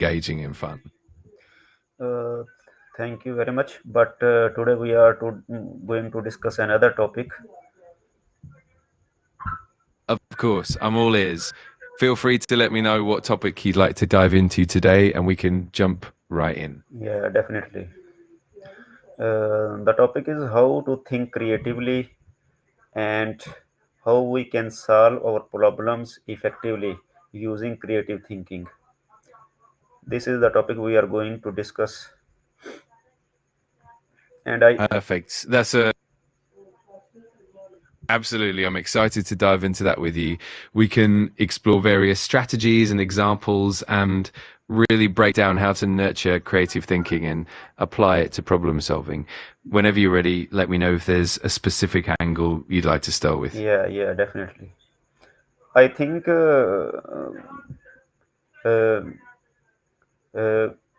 engaging and fun. Uh, Thank you very much. But today we are going to discuss another topic. Of course, I'm all ears. Feel free to let me know what topic you'd like to dive into today, and we can jump right in. Yeah, definitely. The topic is how to think creatively and how we can solve our problems effectively using creative thinking. This is the topic we are going to discuss. And I, Perfect. That's a Absolutely. I'm excited to dive into that with you. We can explore various strategies and examples and really break down how to nurture creative thinking and apply it to problem solving. Whenever you're ready, let me know if there's a specific angle you'd like to start with. yeah, definitely. I think uh, uh,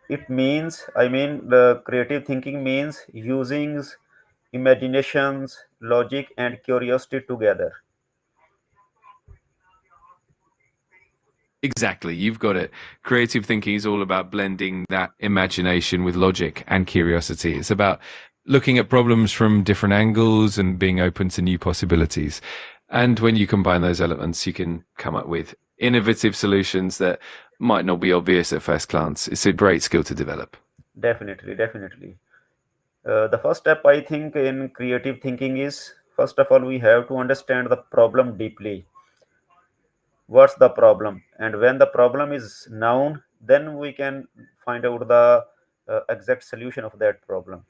it means, I mean, the creative thinking means using imaginations, logic, and curiosity together. Exactly. You've got it. Creative thinking is all about blending that imagination with logic and curiosity. It's about looking at problems from different angles and being open to new possibilities. And when you combine those elements, you can come up with innovative solutions that might not be obvious at first glance. It's a great skill to develop. Definitely, definitely. The first step I think in creative thinking is first of all we have to understand the problem deeply. What's the problem? And when the problem is known, then we can find out the exact solution of that problem.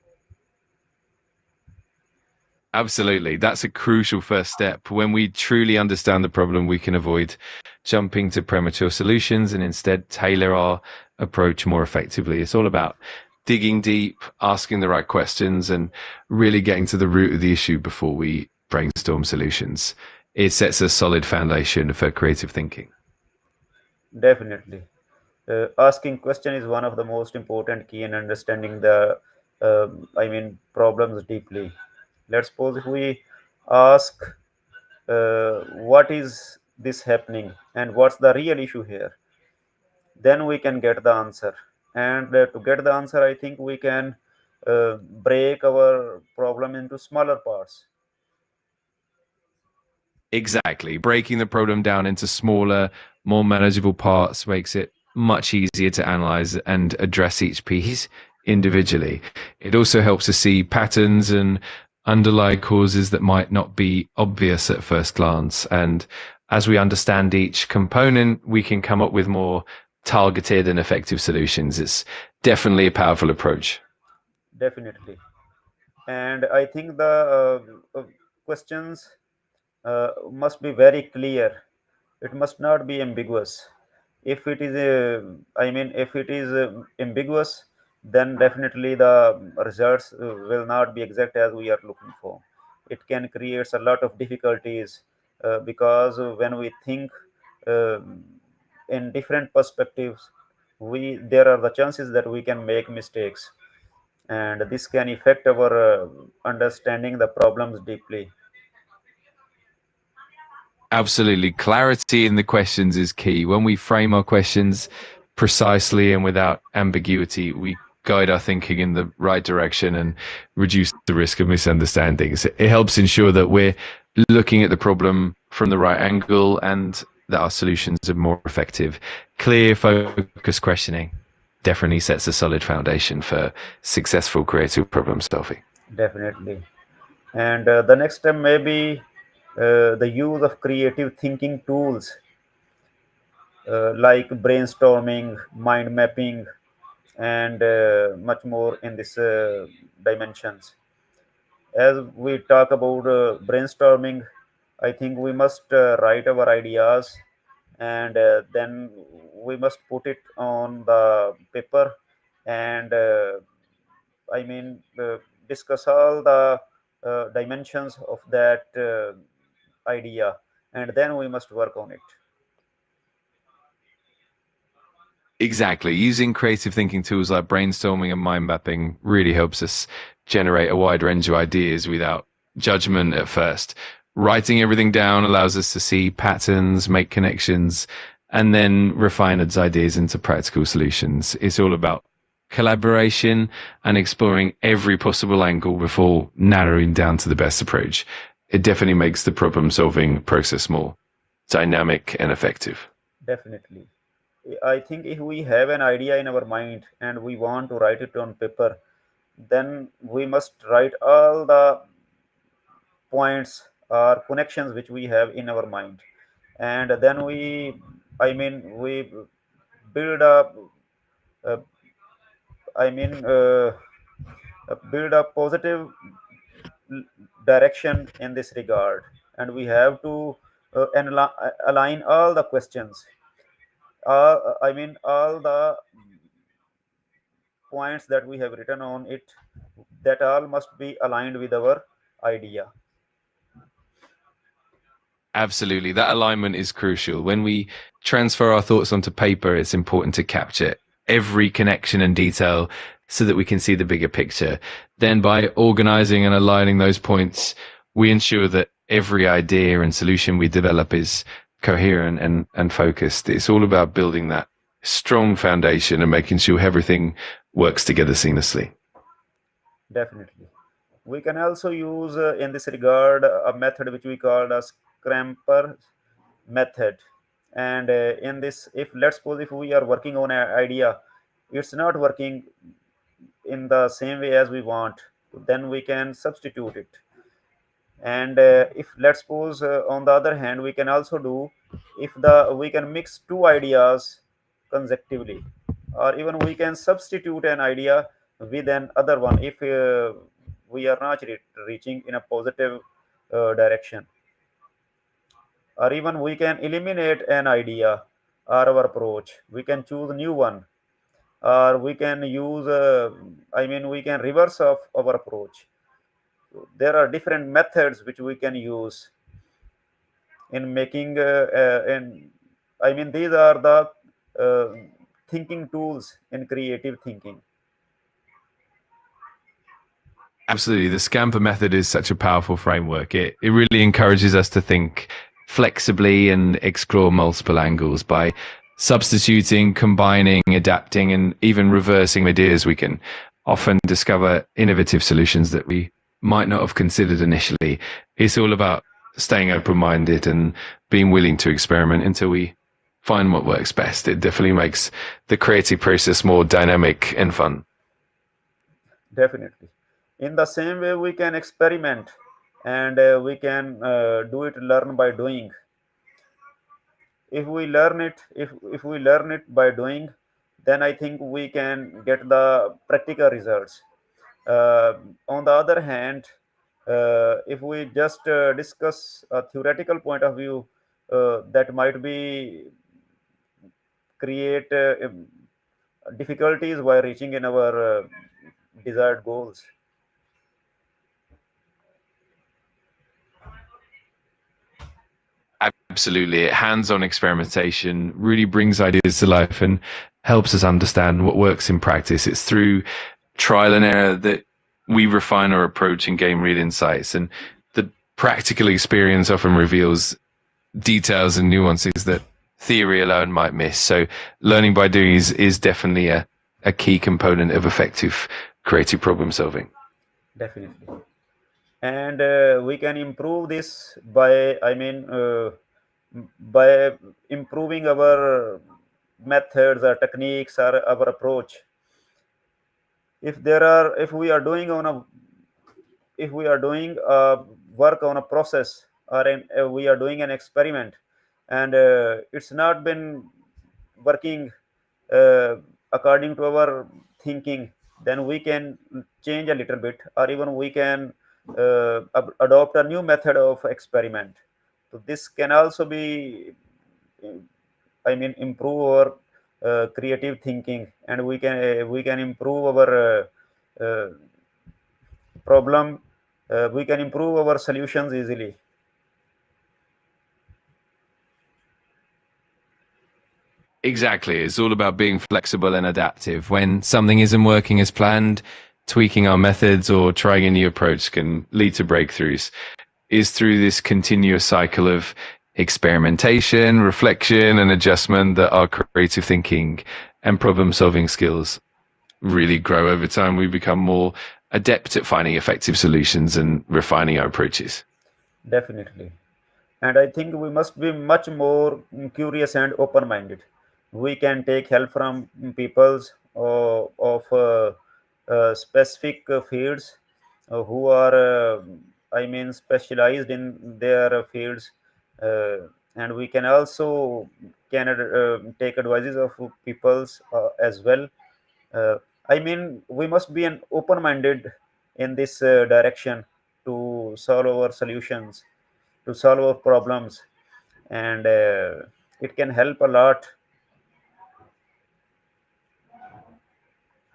Absolutely. That's a crucial first step. When we truly understand the problem, we can avoid jumping to premature solutions and instead tailor our approach more effectively. It's all about digging deep, asking the right questions, and really getting to the root of the issue before we brainstorm solutions. It sets a solid foundation for creative thinking. Definitely. Asking question is one of the most important key in understanding the problems deeply. Let's suppose if we ask what is this happening and what's the real issue here, then we can get the answer. And to get the answer, I think we can break our problem into smaller parts. Exactly. Breaking the problem down into smaller, more manageable parts makes it much easier to analyze and address each piece individually. It also helps to see patterns and underlying causes that might not be obvious at first glance. And as we understand each component, we can come up with more targeted and effective solutions. It's definitely a powerful approach. Definitely. And I think the questions must be very clear. It must not be ambiguous. If it is if it is ambiguous, then definitely the results will not be exact as we are looking for. It can create a lot of difficulties because when we think um in different perspectives, we there are the chances that we can make mistakes, and this can affect our understanding the problems deeply. Absolutely. Clarity in the questions is key. When we frame our questions precisely and without ambiguity, we guide our thinking in the right direction and reduce the risk of misunderstandings. It helps ensure that we're looking at the problem from the right angle and that our solutions are more effective. Clear, focused questioning definitely sets a solid foundation for successful creative problem solving. Definitely. And the next step may be the use of creative thinking tools like brainstorming, mind mapping, and much more in this dimensions. As we talk about brainstorming, I think we must write our ideas, and then we must put it on the paper, and I mean, discuss all the dimensions of that idea, and then we must work on it. Exactly. Using creative thinking tools like brainstorming and mind mapping really helps us generate a wide range of ideas without judgment at first. Writing everything down allows us to see patterns, make connections, and then refine its ideas into practical solutions. It's all about collaboration and exploring every possible angle before narrowing down to the best approach. It definitely makes the problem solving process more dynamic and effective. Definitely. I think if we have an idea in our mind and we want to write it on paper, then we must write all the points or connections which we have in our mind. And then we build up, uh, I mean, build a positive direction in this regard. And we have to align all the questions, all the points that we have written on it, that all must be aligned with our idea. Absolutely. That alignment is crucial. When we transfer our thoughts onto paper, it's important to capture every connection and detail so that we can see the bigger picture. Then by organizing and aligning those points, we ensure that every idea and solution we develop is coherent and focused. It's all about building that strong foundation and making sure everything works together seamlessly. Definitely. We can also use in this regard a method which we call a scramper method. And in this, if let's suppose if we are working on an idea, it's not working in the same way as we want, then we can substitute it. And if let's suppose on the other hand, we can also do, if the we can mix two ideas consecutively, or even we can substitute an idea with an other one if we are not reaching in a positive direction, or even we can eliminate an idea or our approach, we can choose a new one, or we can use we can reverse of our approach. There are different methods which we can use in making and these are the uh, thinking tools in creative thinking. Absolutely. The Scamper method is such a powerful framework. It really encourages us to think flexibly and explore multiple angles. By substituting, combining, adapting, and even reversing ideas, we can often discover innovative solutions that we might not have considered initially. It's all about staying open-minded and being willing to experiment until we find what works best. It definitely makes the creative process more dynamic and fun. Definitely. In the same way, we can experiment, and we can do it learn by doing. If we learn it by doing, then I think we can get the practical results. On the other hand, if we just discuss a theoretical point of view, that might be create difficulties while reaching in our desired goals. Absolutely. Hands-on experimentation really brings ideas to life and helps us understand what works in practice. It's through trial and error that we refine our approach and gain real insights. And the practical experience often reveals details and nuances that theory alone might miss. So learning by doing is definitely a key component of effective creative problem solving. Definitely. And we can improve this by by improving our methods or techniques or our approach. If we are doing on a if we are doing work on a process, or we are doing an experiment, and it's not been working uh, according to our thinking, then we can change a little bit, or even we can adopt a new method of experiment. So this can also be, improve our creative thinking, and we can improve our problem. We can improve our solutions easily. Exactly. It's all about being flexible and adaptive. When something isn't working as planned, tweaking our methods or trying a new approach can lead to breakthroughs. Is through this continuous cycle of experimentation, reflection, and adjustment that our creative thinking and problem solving skills really grow over time. We become more adept at finding effective solutions and refining our approaches. Definitely. And I think we must be much more curious and open-minded. We can take help from peoples of specific fields who are, I mean, specialized in their fields, uh, and we can also can take advices of peoples as well. Uh, I mean, we must be an open-minded in this direction to solve our solutions, to solve our problems, and it can help a lot.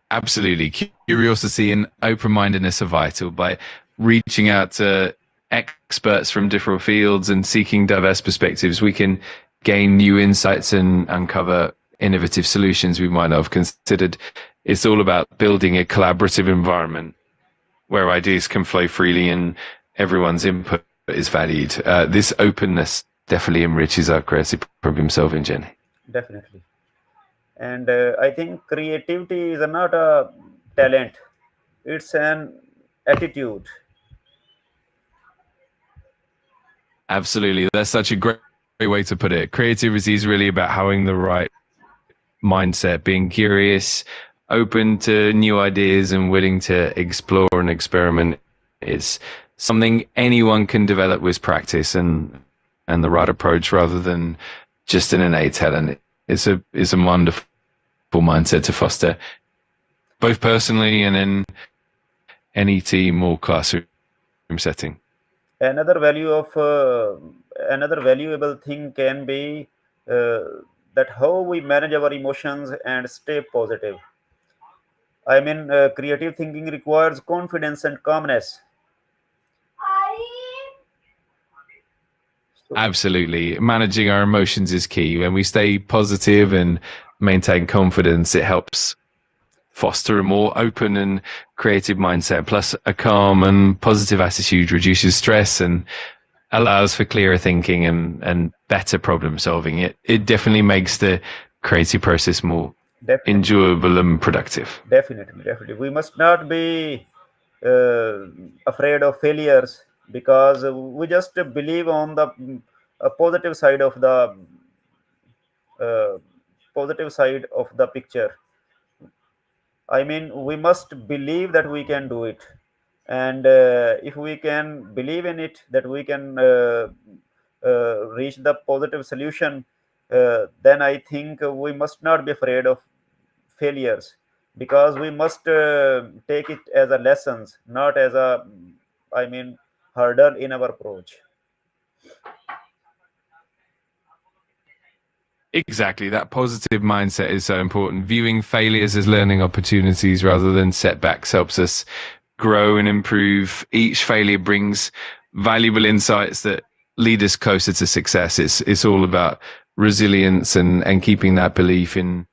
Absolutely. Curiosity and open mindedness are vital. By reaching out to experts from different fields and seeking diverse perspectives, we can gain new insights and uncover innovative solutions we might not have considered. It's all about building a collaborative environment where ideas can flow freely and everyone's input is valued. This openness definitely enriches our creative problem solving journey. Definitely. And I think creativity is not a talent, it's an attitude. Absolutely. That's such a great way to put it. Creativity is really about having the right mindset, being curious, open to new ideas, and willing to explore and experiment. Is something anyone can develop with practice and the right approach rather than just an innate talent. It's a wonderful mindset to foster both personally and in any team or classroom setting. Another value of another valuable thing can be uh, that how we manage our emotions and stay positive. I mean, creative thinking requires confidence and calmness. So, Absolutely. Managing our emotions is key. When we stay positive and maintain confidence, it helps foster a more open and creative mindset. Plus, a calm and positive attitude reduces stress and allows for clearer thinking and better problem solving. It definitely makes the creative process more definitely, enjoyable and productive. definitely, we must not be uh, afraid of failures, because we just believe on the positive side of the uh, positive side of the picture. I mean, we must believe that we can do it, and if we can believe in it, that we can reach the positive solution, then I think we must not be afraid of failures, because we must take it as a lessons, not as a, I mean, hurdle in our approach. Exactly. That positive mindset is so important. Viewing failures as learning opportunities rather than setbacks helps us grow and improve. Each failure brings valuable insights that lead us closer to success. It's all about resilience and keeping that belief in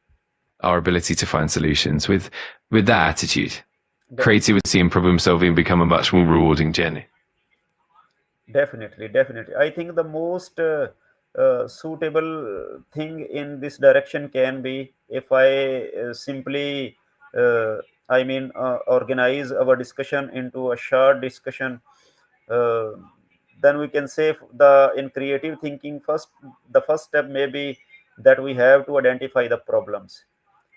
our ability to find solutions. With that attitude, Definitely. creativity and problem solving become a much more rewarding journey. Definitely. I think the most suitable thing in this direction can be if I simply, uh, organize our discussion into a short discussion. Uh, then we can say the in creative thinking, first the first step may be that we have to identify the problems,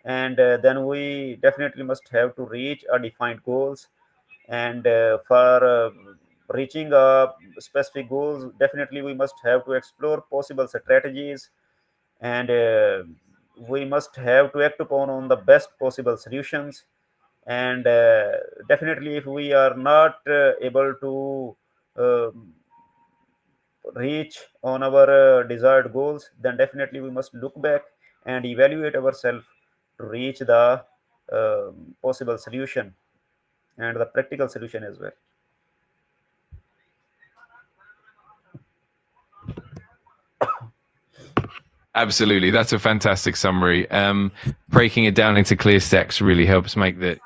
and then we definitely must have to reach our defined goals, and for reaching specific goals, definitely we must have to explore possible strategies, and we must have to act upon on the best possible solutions, and definitely if we are not able to reach on our desired goals, then definitely we must look back and evaluate ourselves to reach the possible solution and the practical solution as well. Absolutely. That's a fantastic summary. Breaking it down into clear steps really helps make the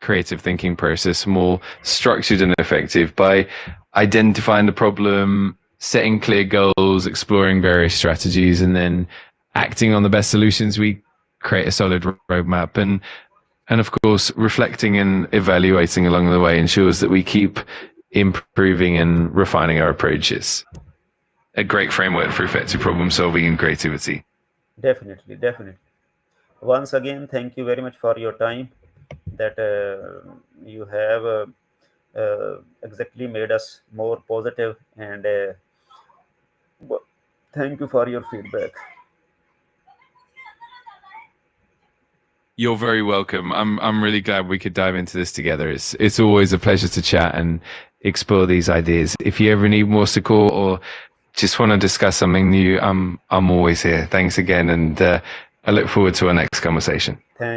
creative thinking process more structured and effective by identifying the problem, setting clear goals, exploring various strategies, and then acting on the best solutions, we create a solid roadmap. And of course, reflecting and evaluating along the way ensures that we keep improving and refining our approaches. A great framework for effective problem solving and creativity. Definitely, definitely. Once again, thank you very much for your time that you have exactly made us more positive, and thank you for your feedback. You're very welcome. I'm really glad we could dive into this together. It's always a pleasure to chat and explore these ideas. If you ever need more support or just want to discuss something new, I'm always here. Thanks again, and I look forward to our next conversation. Thank